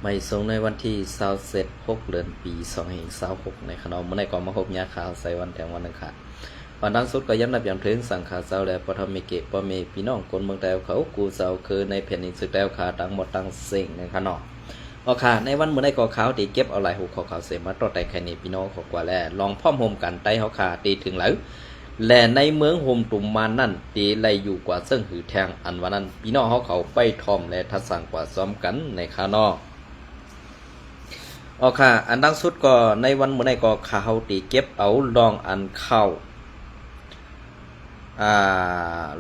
ไม่ทรงในวันที่27 เดือนปี2526ในขณะเมื่อในกองมาพบยาข่าวใส่วันแถงวันอังคารวันดังสุดก็ย้ำนับย้ำถึงสังขารเจ้าและปฐมิเกปเมพี่น้องคนเมืองแตวเขากูเจ้าคือในแผ่นดินสุดแตวขาดังหมดดังเสียงในขณะเอาค่ะในวันเมื่อในกอขาวตีเก็บเอาลายหูขอขาวเสมาต่อแต่แค่นี้พี่น้องขอกว่าแล้วลองพ่อมโฮมกันไต้เขาขาตีถึงแล้วและในเมืองโฮมตุ่มมานั่นตีไลอยู่กว่าเสื่องหือแทงอันวันนั้นพี่น้องเขาไปทอมและทัดสั่งกว่าซ้อมกันในขานอโอเคอันดังสุดก็ในวันเมื่อในก็ข่าวตีเก็บเอาลองอันเข้า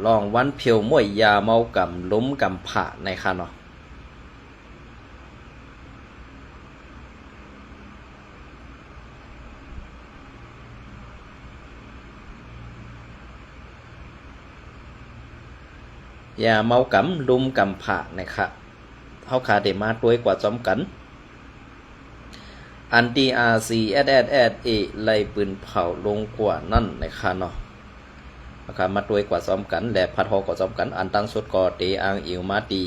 ลองวันเพียวมวยยาเมากำล้มกำผ่าในค่ะเนาะยาเมากำล้มกำผ่านะครับเขาขาเดมาด้วยกว่าจอมกันอันตีRCSSA ไล่ปืนเผาลงกว่านั่นในคาเนาะนะครับมาด้วยกว่าซ้อมกันและพัดหอกว่าซ้อมกันอันตั้งสุดก็เตอังอิวมาตี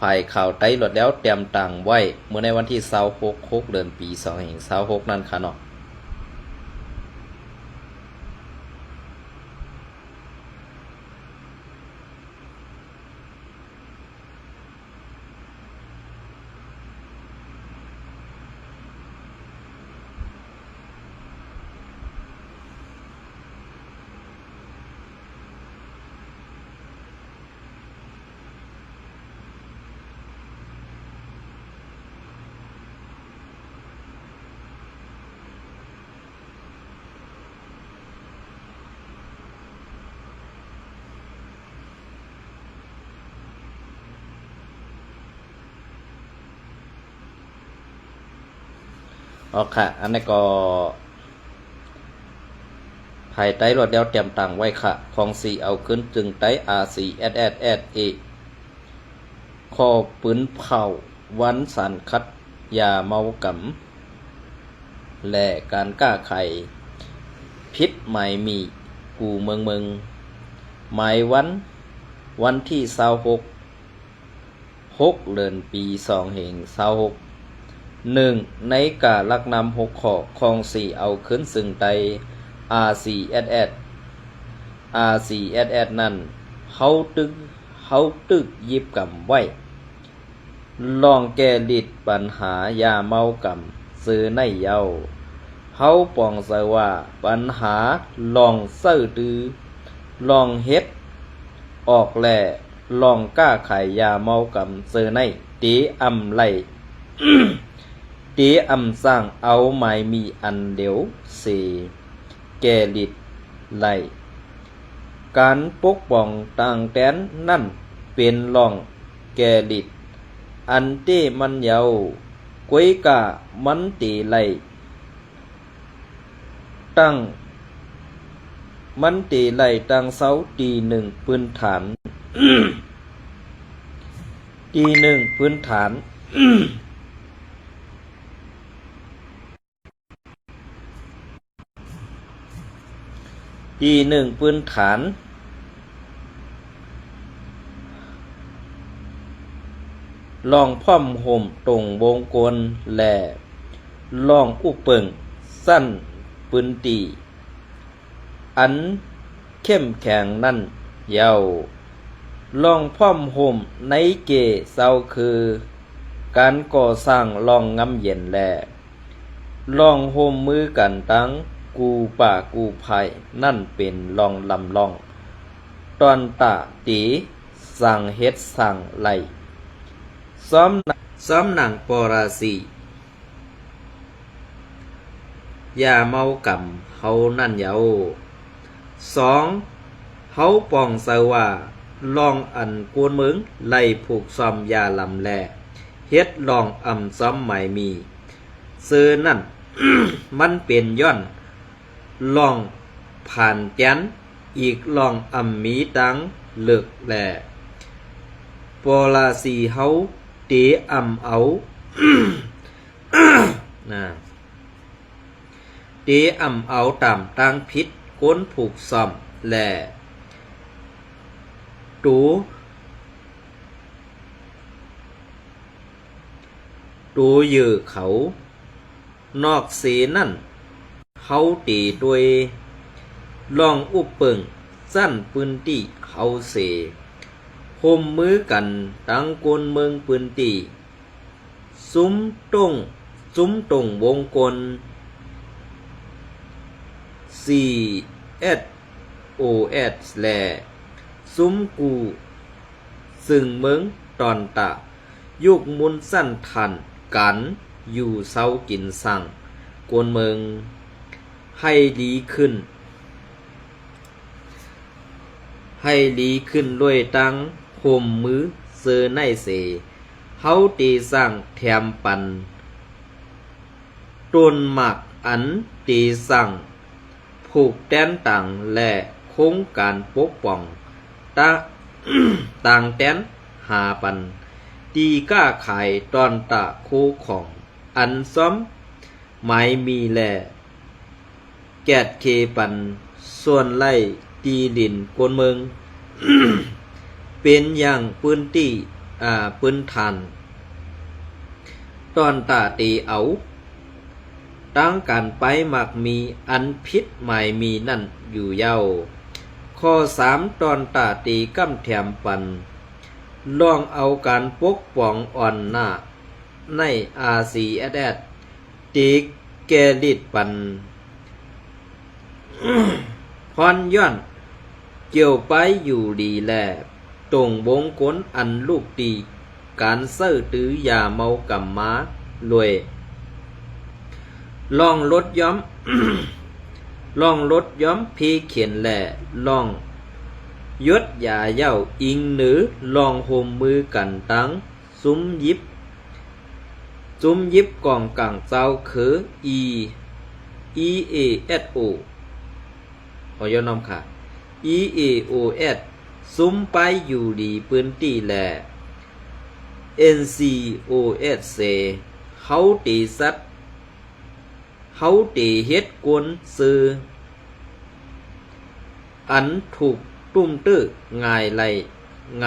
ภายข่าวไต้หลดแล้วเตรียมต่างไว้เมื่อในวันที่26 เดือนปี2526นั่นค่ะเนาะอ๋อค่ะอันนี้ก็ภายใต้รถแล้วเตรียมต่างไว้ค่ะของสีเอาขึ้นจึงไต้ RCSSA คอปืนเผาวันสันคัดยาเมากำและการก้าไข่พิษหมายมีกูเมืองหมายวันที่26 เดือนปี2526ในกาลักนำ6 ข้อของสี่เอาขึ้นซึ่งไต RCSS นั่นเขาตึกยิบกำไว้ลองแก้ลิดปัญหายาเมากำซื้อในเยาเขาปองใส่ว่าปัญหาลองเสื้อดื้อลองเฮ็ดออกแหล่ลองก้าขายยาเมากำซื้อในตีอำไล ตีอำสร้างเอาไม้มีอันเดียวเสแก่ลิดไลการปกป้องต่างแดนนั่นเป็นรองแก่ลิดอันเต้มันเยาก้วยกะมันตีไลตั้งมันตีไลตั้งเสาตีหนึ่งพื้นฐาน ตีหนึ่งพื้นฐาน ตีหนึ่งพื้นฐานลองพ่อมห่มตรงวงกลแหล่ลองอุปเปิงสั้นปืนตีอันเข้มแข็งนั่นเยาลองพ่อมห่มในเกเศร้าคือการก่อสร้างลองงำเย็นแหล่ลองห่มมือกันตั้งกูป่ากูภัยนั่นเป็นลองลำลองตอนตะตีสั่งเฮ็ดสั่งไหลซ้อมหนังปราสียาเมากำเฮานั่นเยา2เฮาปองใส่ว่าลองอันกวนมึงไล่ผูกซ้อมยาลำแลเฮ็ดลองอำซ้อมใหม่มีซื้อนั่น มันเป็นย้อนลองผ่านแกนอีกลองอำมีตังเลิกแหล่ปลาสีเฮาเตอำเอา นะเตอำเอาตามตั้งพิษก้นผูกซ่อมแหล่ตู ดูเยือเขานอกเสนั่นเฮาตีด้วยลองอุปเปิงสั้นปืนตีเฮาเสโฮมมือกันตั้งกลเมืองปืนตีซุ้มตรงวงกล CSOS แลซุ้มกูซึ่งเมืองตอนตะยุกมุนสั้นทันกันอยู่เศร้ากินสั่งกวนเมืองให้ดีขึ้นด้วยตั้งโฮมมือเซอในเสเฮาตีสร้างแถมปันต้นหมากอันตีสั่งผูกแต้นต่างและโครงการปกป้องต่างแต้นหาปันตีก้าขายตอนตะโคของอันซ้อมหมายมีแลแกดเคปันส่วนไล่ตีดินกวนเมือง เป็นอย่างปืนตีปืนทานตอนตาตีเอาตั้งการไปมักมีอันพิษหมายมีนั่นอยู่เย้าข้อ3ตอนตาตีกำแถมปันลองเอาการปกป้องอ่อนหน้าในRCSSตีแกลิดปัน พรย้อนเกี่ยวไปอยู่ดีแลตรงวงกลอันลูกตีการเสื้อตื้อยาเมากำม้ารวยลองลดย้อม ลองลดย้อมพีเขียนแหล่ลองยศยาเย้าอิงหรือลองโฮมมือกันตั้งซุ้มยิบกองกังเจ้าคือ EASO ขอยน้อมค่ะ EAOS ซุ้มไปอยู่ดีปืนตีแหล่ NCOS เสเฮาตีสัตเฮาตีเฮ็ดกวนซื้ออันถูกตุ้มตื้อง่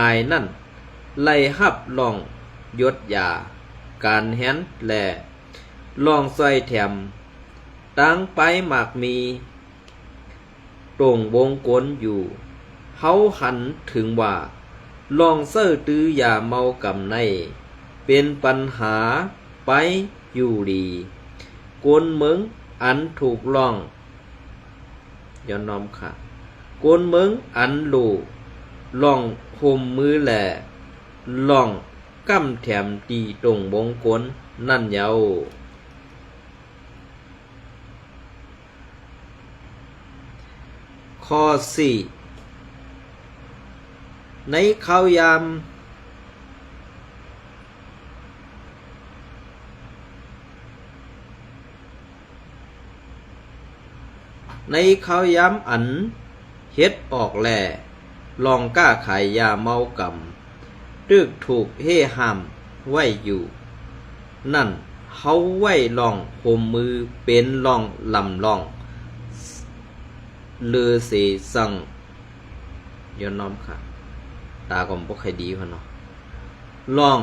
ายนั่นไล่หับลองยศยาการแหนแหล่ลองใส่แถมตั้งไปหมากมีตรงวงกลอยู่เฮาหันถึงว่าลองเสื้อตื้อยาเมากำในเป็นปัญหาไปอยู่ดีกวนเมืองอันถูกลองย้อนน้อมค่ะกวนเมืองอันลูลองโฮมมือแหล่ลองกำแถมตีตรงวงกลนั่นเยาข้อ4ในข้าวยามอันเฮ็ดออกแหล่ลองกล้าขายยาเมากำตึกถูกเฮ่ห้ามไว้อยู่นั่นเฮาไว้ลองโฮมมือเป็นลองลำลองเลือเสสังย้อนน้อมค่ะตาก็บ่ค่อยดีพะเนาะลอง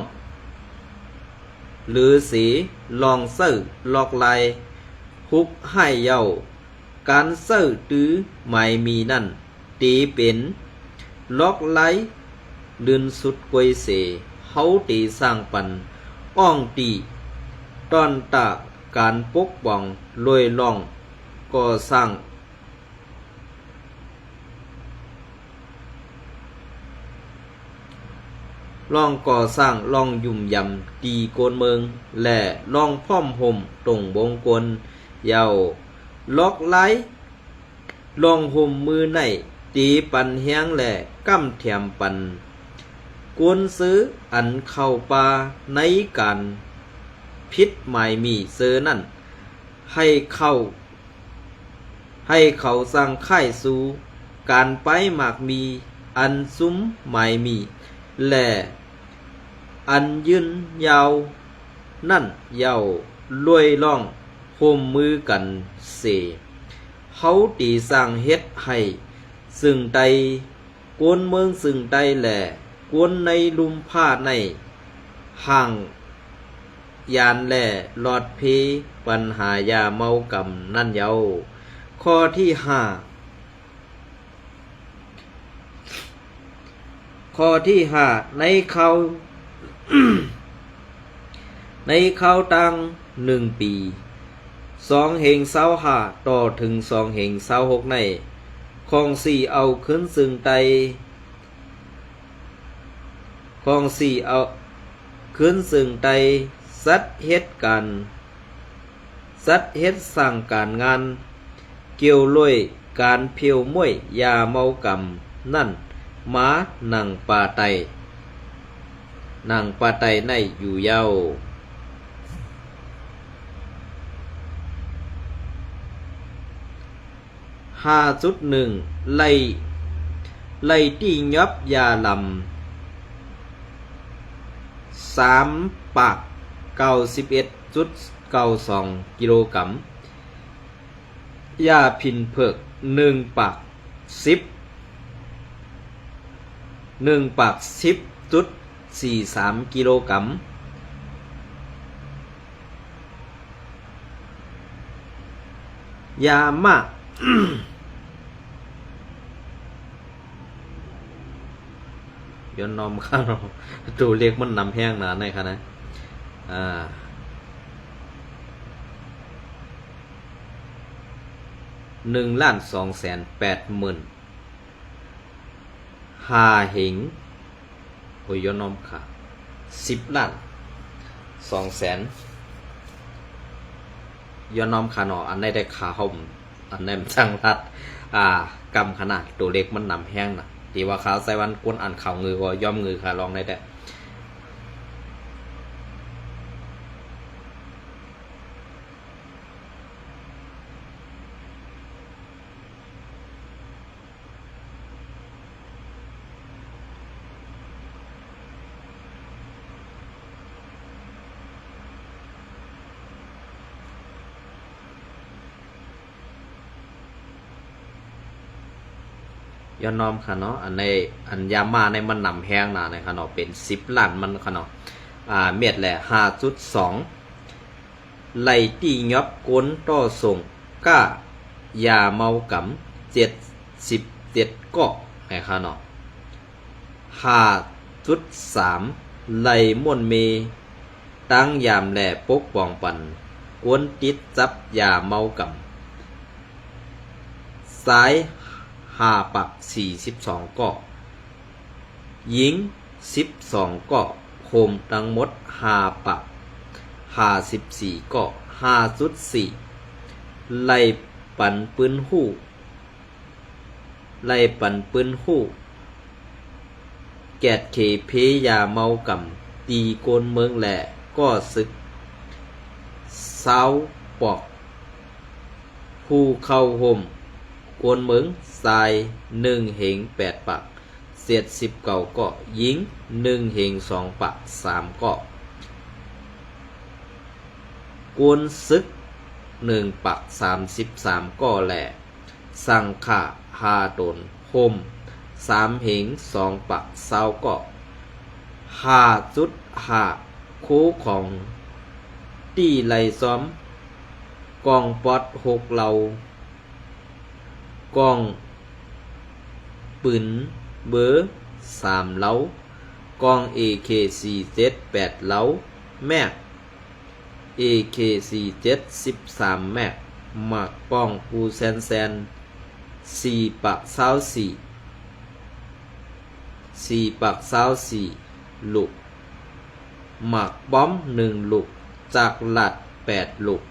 หรือสีลองเสื้อลอกลายฮุกให้เย้าการเสื้อตื้อหมายมีนั่นตีเป็นล็อกไลลื่นสุดกวยเสเฮาตีสร้างปันอ้องตีตอนตาการปกป้องลอยล่องก่อสร้างล่องก่อสร้างล่องยุ่มยำตีโกนเมืองและล่องพ่อมห่มตรงวงกลเยาล็อกไลล่องห่มมือในตีปันแห้งและกำแถมปันกวนซื้ออันเข้าป่าในการพิษหมายมีเซอนั่นให้เขาสร้างค่ายสู่การไปหมากมีอันซุ้มหมายมีและอันยืนยาวนั่นยาวลวยล่องโฮมมือกันเสเฮาตีสร้างเฮ็ดให้ซึ่งใดกวนเมืองซึ่งใดแหล่กวนในลุมผ้าในห่าง ยานแล่ลอดเพปัญหายาเมากำนั่นเยาข้อที่5ข้อที่5ในเขา ในเขาตั้ง1 ปี2เหง25ต่อถึง2เหง26ในของ4เอาขึ้นซึ่งไตของ4เอาขึ้นซึ่งไตสัตว์เฮ็ดกันสัตว์เฮ็ดสั่งการงานเกี่ยวล่วยการเพียวม้วยยาเมากำนั่นหมาหนังปาไตหนังปาไตในอยู่เยา5.1 ไล่ที่ยับยาลำ3 ปาก 91.92 กิโลกรัมยาพินเผือก1 ปาก 10.43 กิโลกรัมยามา ย้อนนอมข้างเราตัวเล็กมันนำแห้งหนาในค่ะนะ1,280,0005 เหงโอ้ยย้อนนอมค่ะ10,200,000ย้อนนอมค่ะเนาะอันในได้ขาห่มอันในมันจังรัดกำขนาดตัวเล็กมันนำแห้งนะตีว่าขาวใส่วันก้นอ่านข่าวงือก็ย่อมงือค่ะลองได้แต่ย้อนน้อมค่ะเนาะอันยามาในมันนำแห้งนะค่ะเนาะเป็น10 ล้านมันค่ะเนาะเม็ดแหละ 5.2 ไล่ตียอบก้นต่อส่งก้ายาเมากำ77 ก้อค่ะเนาะ 5.3 ไล่ม่วนเมตั้งยามแหล่ปกป้องปันก้นติดจับยาเมากำสาย5 ปัก 42 ก้อหญิง12 ก้อโคมทั้งหมด5 ปัก 54 ก้อ 5.4 ไล่ปันปืนหู้แกดเคเพยาเมากำตีโกนเมืองแหล่ก็ศึกเศร้าปอกผู้เข้าห่มโกนเมืองทราย1 เหง 8 ปักเศษ19 ก้อหญิง1 เหง 2 ปัก 3 ก้อโกนศึก1 ปัก 33 ก้อแหล่สังขา5 ตนห่ม3 เหง 2 ปัก 20 ก้อ 5.5 คู่ของตีไหลซ้อมกองปอด6 เหล่ากองปืนเบอร์3 เหล่ากอง AK47 8 เหล่าแม็ก AK47 13 แม็กหมักป้องปูแซน4 ปัก 4 ปัก 24 ลูกหมักบอม1 ลูกจากหลัด8 ลูก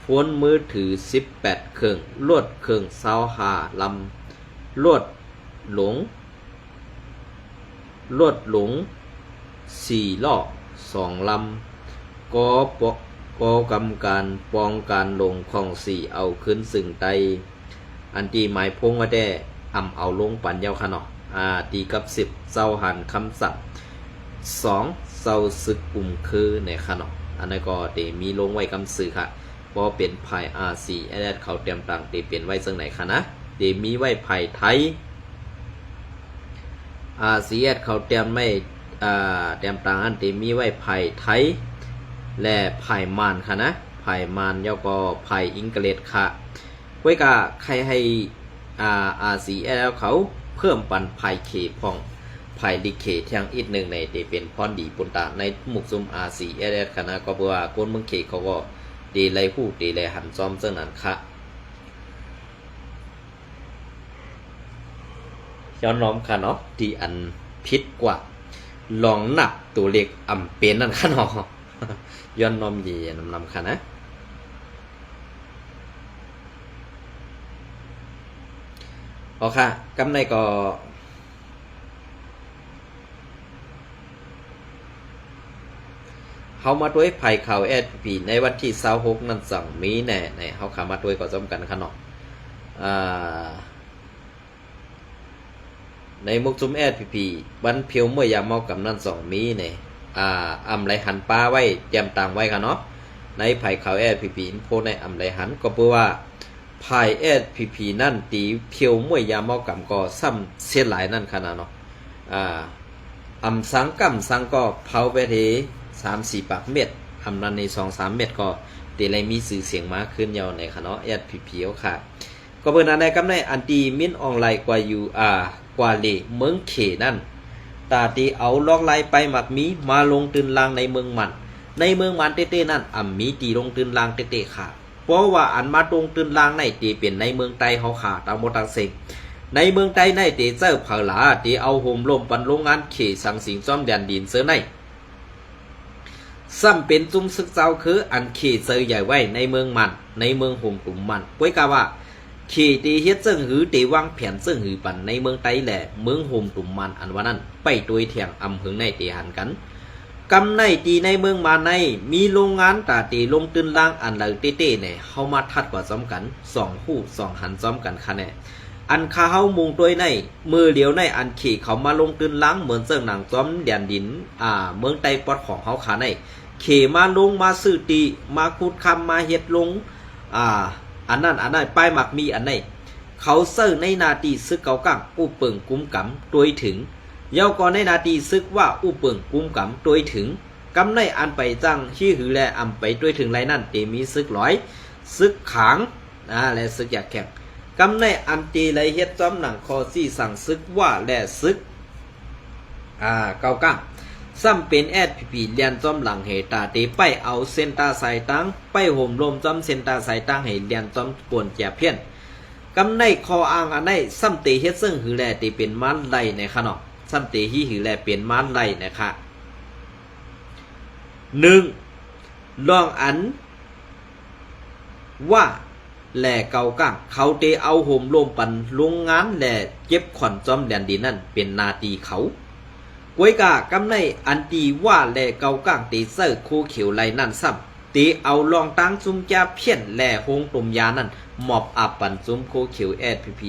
โฟนมือถือ18 เครื่องลวดเครื่อง25 ลำลวดหลง4 ล้อ 2 ลำกอกำการป้องการลงของ4เอาขึ้นซึ่งไตอันตีหมายพงว่าได้เอาลงปันเยาค่ะเนาะตีกับ10เจ้าหันคำศัพท์2เจ้าศึกปุ่มคือในค่ะเนาะอันนั้นก็เตมีลงไว้คำสื่อค่ะพอเป็นไพ่RCแอดเขาเตรียมต่างเตเปลี่ยนไว้ซึ่งไหนค่ะนะเตมีไว้ไพ่ไทยRCแอดเขาเตรียมไม่เตรียมต่างอันเตมีไว้ไพ่ไทย และไผ่มานค่ะนะไผ่มานแล้วก็ไผ่อิงเกลดค่ะไว้กะใครให้RCL เขาเพิ่มปันไผ่เคพ่องไผ่ดิเคเทียงอีกหนึ่งในเดเป็นพรดีปุนตาในหมุกซุมRCL ค่ะนะก็เพื่อว่าคนเมืองเคเขาก็ดีไลผู้ดีไลหันซ้อมเส้นนั้นค่ะย้อนน้อมค่ะเนาะที่อันพิษกว่าลองหนักตัวเล็กอ่ำเป็นนั่นค่ะเนาะย้อนน้อมเย่นำค่ะนะโอเคกำในก็เขามาด้วยไผ่ข่าวSPในวันที่26นั่นสั่งมีแน่ในเขาขามาด้วยก็ซ้ำกันค่ะเนาะในมุกซุมSPวันเพียวเมื่อยามเมากับนั่น2มีเนี่ยอำไรหันป้าไว้เตรียมต่างไว้ค่ะเนาะในไผ่ข่าวSPโพในอำไรหันก็เพื่อว่าไผ่ SP นั่นตีเพียวเมื่อยามเมากับก็ซ้ำเสียหลายนั่นค่ะเนาะอำสังกำสังก็เผาไปที3-4 ปากเม็ดอำนั้นใน 2-3 เม็ดก็เตเลยมีสื่อเสียงมาขึ้นยาวในค่ะเนาะSP ค่ะก็เพิ่นอันใดกำในอันตีมินออนไลน์กว่าอยู่กว่าเลเมืองเขนั่นตาตีเอาลอกไล่ไปหมักมีมาลงตื่นลางในเมืองมันเต้ๆนั่นมีตีลงตื่นลางเต้ๆค่ะเพราะว่าอันมาตรงตื่นลางในตีเป็นในเมืองไต้เฮาค่ะตามโมตังเซงในเมืองไต้ในตีเจ้าเผาหลาตีเอาห่มลมปันโรงงานเขสังสิงซ่อมแดนดินเสือในซ้ำเป็นจุ่มซึกเจ้าคืออันเขเซยใหญ่ไว้ในเมืองมันในเมืองห่มกลุ่มมันก้วยกาว่าเขตีเฮ็ดซึ่งหือตีวางแผนซึ่งหือปันในเมืองไต้แหละเมืองห่มกลุ่มมันอันว่านั้นไปโดยเถียงอำหึงในตีหันกันกำในตีในเมืองมาในมีโรงงานตาตีลงตื่นล่างอันเหล่าเต้ๆเนี่ยเฮามาทัดกว่าซ้อมกัน2คู่2หันซ้อมกันค่ะแน่อันคาเฮามุงตัวในมือเหลียวในอันขี่เขามาลงตื่นล่างเหมือนเสิ่งหนังซ้อมแดนดินเมืองไต้ปอดของเฮาค่ะในเขมาลงมาซื้อตีมาคูดคำมาเฮ็ดลงอันนั้นป้ายหมักมีอันไหนเขาเซิร์ในนาทีซึกเกากังอุเปิงกุ้มกำโดยถึงเยาก่อนในนาทีซึกว่าอุเปิงกุ้มกำโดยถึงกำในอันไปจังชี้หือแลอำไปโดยถึงไรนั่นเตมีซึกร้อยซึกขางและซึกอยากแข่งกำในอันตีไรเฮ็ดจอมหนังคอซี่สั่งซึกว่าและซึกเกากังซ้ำเป็นSPเลียนจอมหลังเหตาตีไปเอาเซนตาสายตั้งไปห่มลมจอมเซนตาสายตั้งให้เลียนจอมปวนแจเพี้ยนกำในคออ่างอันในซ้ำเตเฮ็ดซึ่งหือแลตีเป็นม้านไล่ในค่ะเนาะซ้ำเตฮีหือแลเป็นม้านไล่นะคะ1ลองอันว่าแหล่เกากังเขาเตเอาห่มลมปันโรงงานแหล่เจ็บขวัญจอมแดนดินนั่นเป็นนาตีเขาก้วยกากำในอันตีว่าแหล่เกากังตีเซอร์โคเขียวไหลนั่นซ้ำตีเอาลองตั้งซุ่มจ้าเพี้ยนแหล่โฮงตุ่มยานั่นหมอบอับปันซุ่มโคเขียว SP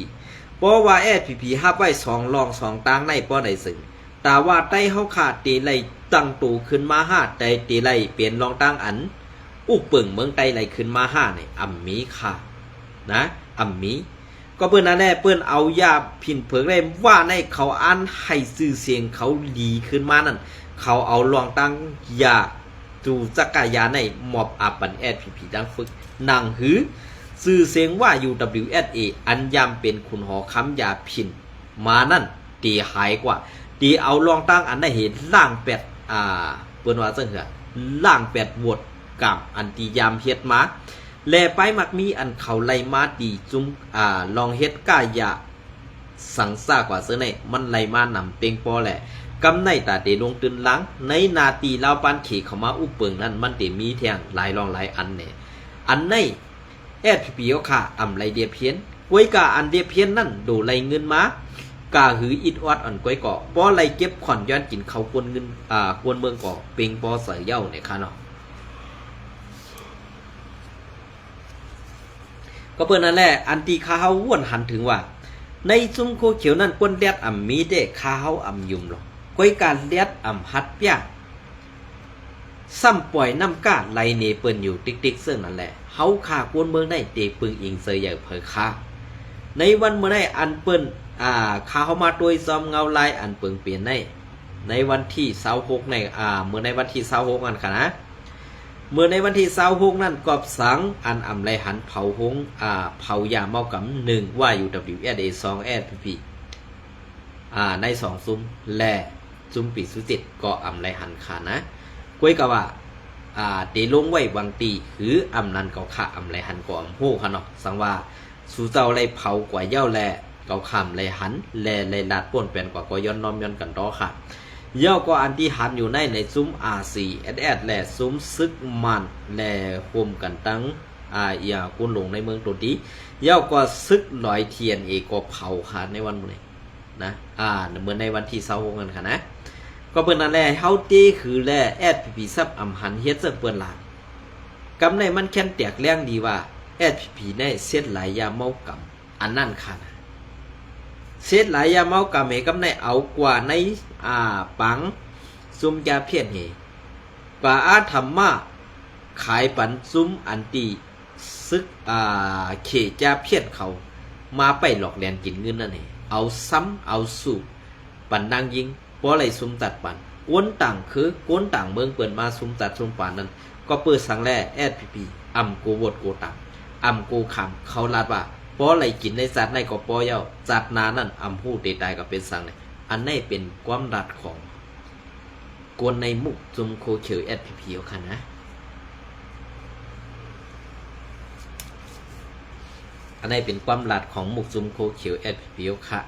เพราะว่า SP ฮับไว้2ลอง2ตั้งในป้อใดซึ่งแต่ว่าใต้เฮาขาดตีไหลตั้งตูขึ้นมา5แต่ตีไหลเปลี่ยนลองตั้งอันอุเปิงเมืองไต้ไหลขึ้นมา5นี่อำมีค่ะนะอำมีก็เปิ้นนั่นแหละเปิ้นเอายาผินเผิงได้ว่าในเขาอันให้ชื่อเสียงเขาดีขึ้นมานั่นเขาเอาลองตั้งยาจูจักรยานในหมอบอับปัน SP ดังฝึกนางหือชื่อเสียงว่า UWSA อันยามเป็นคุณหอค้ำยาผินมานั่นตีหายกว่าตีเอาลองตั้งอันได้เห็นล่างเป็ดเปิ้นว่าจังเหรอล่างเป็ดวดกับอันตียามเฮ็ดมาแลไปมักมีอันเขาไล่มาตีจุ้มลองเฮ็ดก้ายาสังซากว่าเสื้อในมันไล่มานำเต็งปอแหละกำในตาเตลงตื่นหลังในนาตีลาวปานขี่เข้ามาอุปเปิงนั้นมันเตมีแทงหลายรองหลายอันเนี่ยอันในSPค่ะอำไรเดียเพี้ยนก้วยกาอันเดียเพี้ยนนั่นโดไล่เงินมากาหืออิดออดอันก้อยเกาะปอไล่เก็บขอนย้อนกินเขากวนเงินกวนเมืองเกาะเป่งปอเสยเย้าเนี่ยค่ะเนาะก็เปิ้นนั่นแหละอันตีคาเฮาว่นหันถึงว่าในซุ่มโคเขียวนั่นกวนเลียดอ่ำมีเด้คาเฮาอ่ำยุ่มหรอกก้อยการเลียดอ่ำฮัดเปียซ้ำปล่อยน้ำก้าไหลเนเปิ้นอยู่ติ๊กๆซึ่งนั่นแหละเฮาคากวนเมืองได้เตปึงอิงเสยใหญ่เผยคาในวันเมื่อได้อันเปิ้นคาเฮามาโดยซอมเงาลายอันเปิงเปลี่ยนในวันที่26ในเมื่อในวันที่26อันค่ะนะ เมื่อในวันที่26นั้นกอบสังอันอำไลหันเผาหงเผายาเมากำ1ว่าอยู่ WSA 2 SPP ใน2ซุ้มและซุ้มปีสุจิตก็อำไลหันขานะก้วยกะว่าเดลงไว้วังตีหืออำนันเกาขะอำไลหันก็อำโหค่ะเนาะสังว่าสู่เจ้าไลเผากว่าเย้าแลเกาคำไลหันแลไลลาดป่วนเป็นกว่าก็ย้อนน้อมย้อนกันต่อค่ะเย้าก็อันที่หันอยู่ในซุ้ม RCSS และซุ้มซึกมันและรวมกันตั้งอย่ากุนหลงในเมืองตัวดีเย้าก็ซึกลอยเทียนเอก็เผาค่ะในวันนี้นะเหมือนในวันที่26กันค่ะนะก็เปิ้นนั่นแหละเฮาตีคือแล SPP ซับอำหันเฮ็ดซะเปิ้นหลานกำในมันแค่นแตกแรงดีว่า SPP ได้เสียดหลายยาเมากำอันนั่นค่ะนะเสียดหลายยาเมากำให้กำในเอากว่าในปังซุมยาเพี้ยนเฮกว่าธรรมะขายปันซุมอันตีซึกเขจาเพี้ยนเขามาไปหลอกแลนกินเงินนั่นเองเอาซ้ำเอาสู่ปันนางยิงเพราะอะไรซุมตัดปันกวนต่างคือกวนต่างเมืองเปิดมาซุมตัดซุมปานนั้นก็เปิดสังแร่ SPP อำโกวดโกตังอำโกคำเขาลาดว่าเพราะอะไรกินในสัตว์ในก็ปอเย้าสัตว์นานั่นอำหูเตตายก็เป็นสังเลยอันนี้เป็นความรัดของกวนในมุกซุมโคเขียว SPP เอาค่ะนะอันนี้เป็นความลัดของหมุกซุมโคเขียว SPP ค่ะ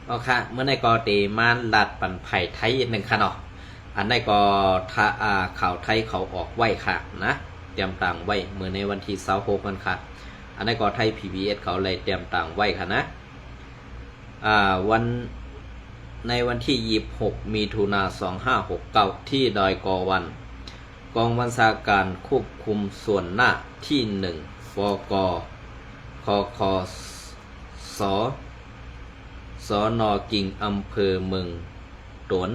เอาค่ะเมื่อในกอเตมานลัดปันไผ่ไทย1ค่ะเนาะอันในกอข่าวไทยเขาออกไว้ค่ะนะเตรียมต่างไว้เมื่อในวันที่26กันค่ะอันในกอไทย PBS เขาเลยเตรียมต่างไว้ค่ะนะวันในวันที่26มิถุนายน2569ที่ดอยกอวันกองบัญชาการควบคุมส่วนหน้าที่1 ฟก คคสสน.กิ่งอำเภอเมืองตน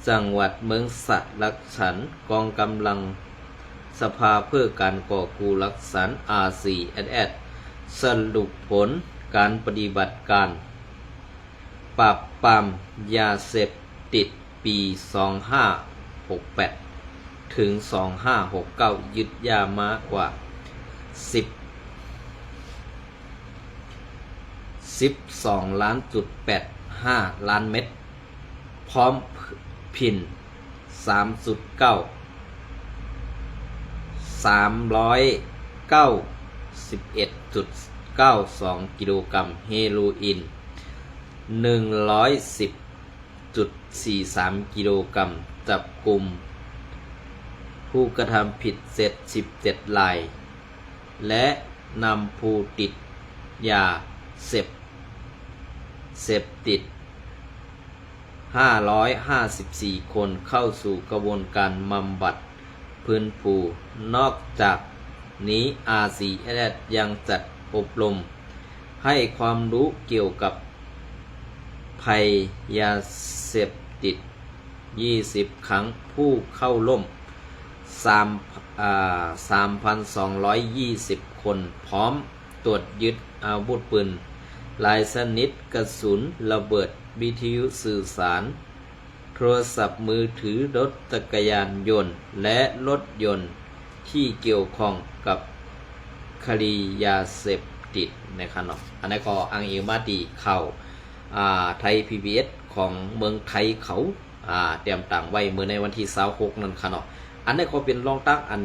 จังหวัดเมืองสะลักฉันกองกำลังสภาเพื่อการก่อกู้รักษา RCSS สรุปผลการปฏิบัติการปราบปรามยาเสพติดปี2568ถึง2569ยึดยามากกว่า12.85 ล้านเม็ดพร้อมพิน 391.92 กิโลกรัมเฮโรอีน 110.43 กิโลกรัมจับกลุ่มผู้กระทำผิดเสร็จ17 รายและนำผู้ติดยาเสพติด554 คนเข้าสู่กระบวนการบำบัดพื้นผูนอกจากนี้ RCSS ยังจัดอบรมให้ความรู้เกี่ยวกับภัยยาเสพติด20 ครั้งผู้เข้าร่วม3,220 คนพร้อมตรวจยึดอาวุธปืนหลายชนิดกระสุนระเบิดวิทยุสื่อสารโทรศัพท์มือถือรถจักรยานยนต์และรถยนต์ที่เกี่ยวข้องกับคดียาเสพติดนะครับเนาะอันนี้ก็อ้างอิงมาดีข่าวไทย PBS ของเมืองไทยเขาเตรียมต่างไว้เมื่อในวันที่26นั่นค่ะเนาะอันนี้ก็เป็นรองตั้งอัน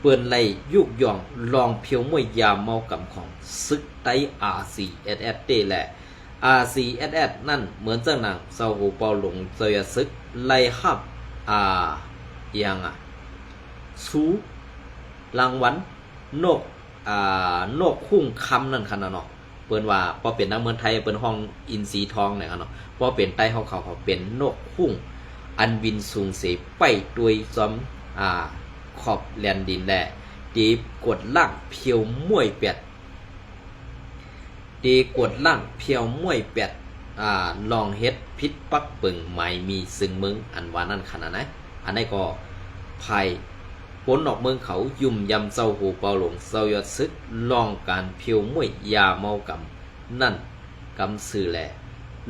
เปื่อนไล่ยุกย่องลองเพียวมวยยาเมากำของซึกไต้ RCSS เตแหละ RCSS นั่นเหมือนเจ้าหนังเซาโฮเปาหลงเจยซึกไล่ฮับยังซูรางวัลนกคุ้งคำนั่นค่ะเนาะเปิ้นว่าพอเป็นนักเมืองไทยเปิ้นห้องอินทรีทองเนี่ยค่ะเนาะพอเป็นใต้เขาเป็นนกคุ้ง อันบินสูงเสไปด้วยจอมขอบแลนดินแหละดีกดล่างเพียวม่วยเป็ดดีกดล่างเพียวม่วยเป็ดลองเฮ็ดพิษปักปึงไม่มีซึ่งมึงอันว่านั่นขนาดไหนอันนี้ก็ภัยผลออกเมืองเขายุ่มยำเจ้าหูเปาหลงเจ้ายอดซึกลองการเพียวม่วยยาเมากำนั่นกำสื่อแหละ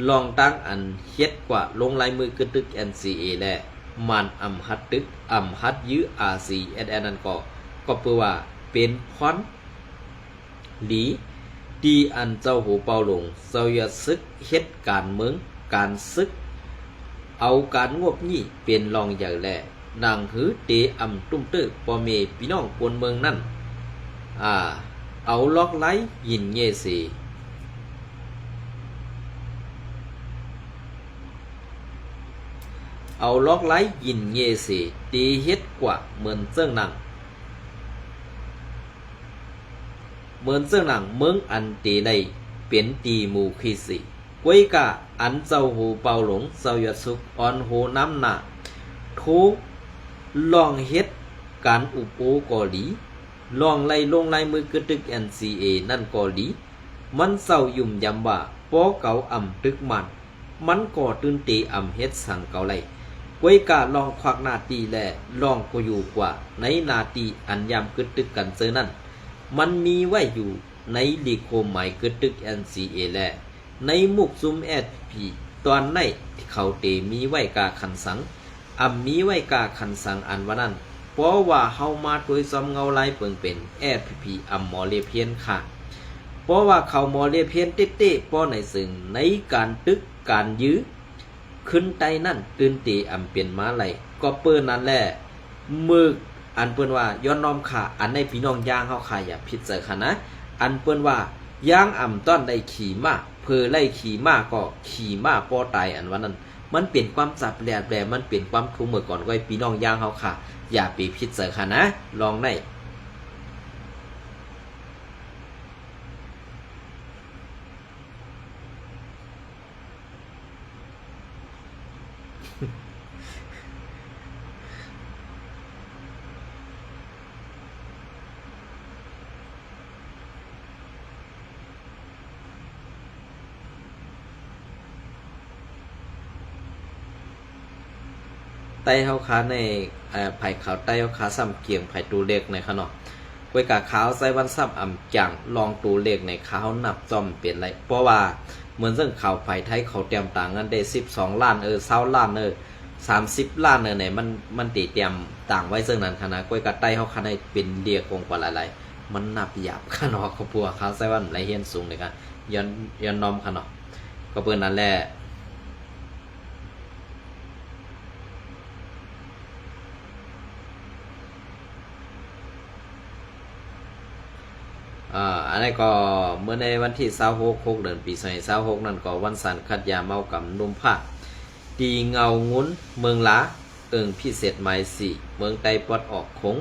ลองตั้งอันเฮ็ดกว่าลงลายมือกึดตึก NCA แหละมันอำฮัดตึกอำฮัดยื้อ RCSS นั่นก็เพื่อว่าเป็นพรหลีดีอันเจ้าหูเปาหลงเจ้ายอดซึกเฮ็ดการเมืองการซึกเอาการงบงี้เป็นรองใหญ่แหละนางหือเตอำตุ้มตื้อปอเมพี่น้องปนเมืองนั่นเอาล็อกไล่ยินเยสีเอาล็อกไล่ยินเยสีตีเฮ็ดกว่าเหมือนเจ้าหนังเหมือนเจ้าหนังเมืองอันตีในเป็นตีหมู่ขีสีกวยกะอันเจ้าหูเปาหลงเจ้ายอดสุกอ่อนโหน้ำหนาทุกลองเฮ็ดการอุปโภคก็ดีลองไล่ลงลายมือกึดตึก NCA นั่นก็ดีมันเศร้ายุ่มยำว่าป้อเก่าอ่ำตึกมันก็ตื่นเตอ่ำเฮ็ดสั่งเก่าไล่กวยกะลองควักนาตีแลลองก็อยู่กว่าในนาตีอันยำกึดตึกกันเจอนั่นมันมีไว้อยู่ในลีโคหมายกึดตึก NCA แลในมุกซุม SP ตอนในที่เขาเตมีไว้กาคันสังมีไว้กาคันสังอันว่านั้นเพราะว่าเฮามาโดยซอมเงาลายเปิงเป็น FPP หมอเลเพียนค่ะเพราะว่าเขาหมอเลเพียนเต้ๆป้อในซึ่งในการตึกการยื้อขึ้นไตนั่นตื่นตีเปลี่ยนมาไหลก็เปิ้นนั่นแหละมึกอันเปิ้นว่าย้อนน้อมค่ะอันในพี่น้องย่างเฮาค่ะอย่าผิดเจอค่ะนะอันเปิ้นว่าย่างต้อนได้ขี่มาเพอไล่ขี่มาก็ขี่มาป้อตายอันว่านั้นมันเป็นความจับแหลมันเป็นความทุกข์เมื่อก่อนก็ให้พี่น้องย่างเฮาค่ะอย่าไปพิจารณานะลองได้ไต้เฮาขาในไผ่ขาวไต้เฮาขาซ้ำเกียงไผ่ตูเล็กในขะเนาะกวยกะขาวใส่วันซ้ำจังลองตูเล็กในขาวนับจอมเป็นไรเพราะว่าเหมือนซึ่งข่าวไผ่ไทยเขาเตรียมต่างกันได้12ล้าน20ล้าน30ล้านไหนมันตีเตรียมต่างไว้ซึ่งนั้นคณะกวยกะไต้เฮาขาในเป็นเรียกองกว่าหลายๆมันนับหยาบขะเนาะเขาปัวขาวใส่วันไหลเฮียนสูงเลยกันย้อนน้อมขะเนาะก็เปิ้นนั่นแหละอันนี้ก็เมื่อในวันที่26เดือนปี2026นั่นก็วันสันคัดยาเมากำนุ่มผ้าตีเงางุ้นเมืองล้าพิเศษหมาย4เมืองไตปอดออกคง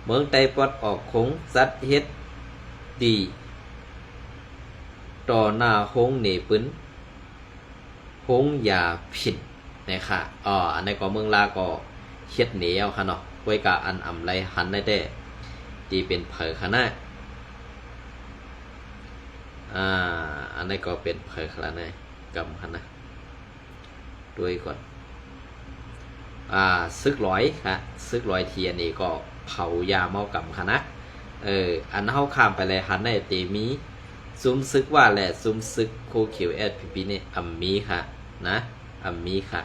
เมืองไตปอดออกคงจัดเฮ็ดดีต่อหน้าคงเหนปึ้นคงอย่าผิดนะคะอันนี้ก็เมืองลาก็เฮ็ดเหนียวค่ะเนาะไว้กะอันไรหันได้แต่ที่เป็นเผยคณะอันนี้ก็เป็นเผยคณะกำคณะด้วยก่อนซึกร้อยค่ะซึกร้อยเทียนนี่ก็เผายาเมากำคณะอันเฮาข้ามไปเลยหันได้ตีมีซุ้มซึกว่าแหละซุ้มซึกโคเขียวSPPนี่มีค่ะนะมีค่ะ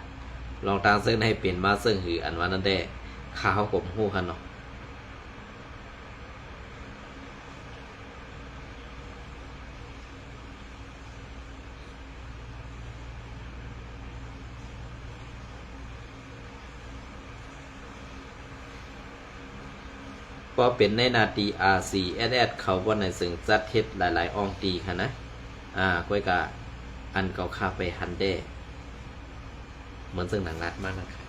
ลองตางซึ่งให้เปลี่ยนมาซึ่งหืออันว่านั่นได้ข้าวกบหู้ค่ะเนาะก็เป็นในนาตี RCSS เขาว่าในซึ่งจัดเฮ็ดหลายๆองตีค่ะนะก้อยกะอันเก่าค่าไปฮันเดเหมือนซึ่งหนังนัดมากนะครับ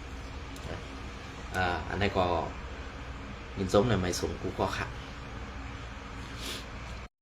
อันนี้ก็ยินสมในไม่สมกูก็ค่ะ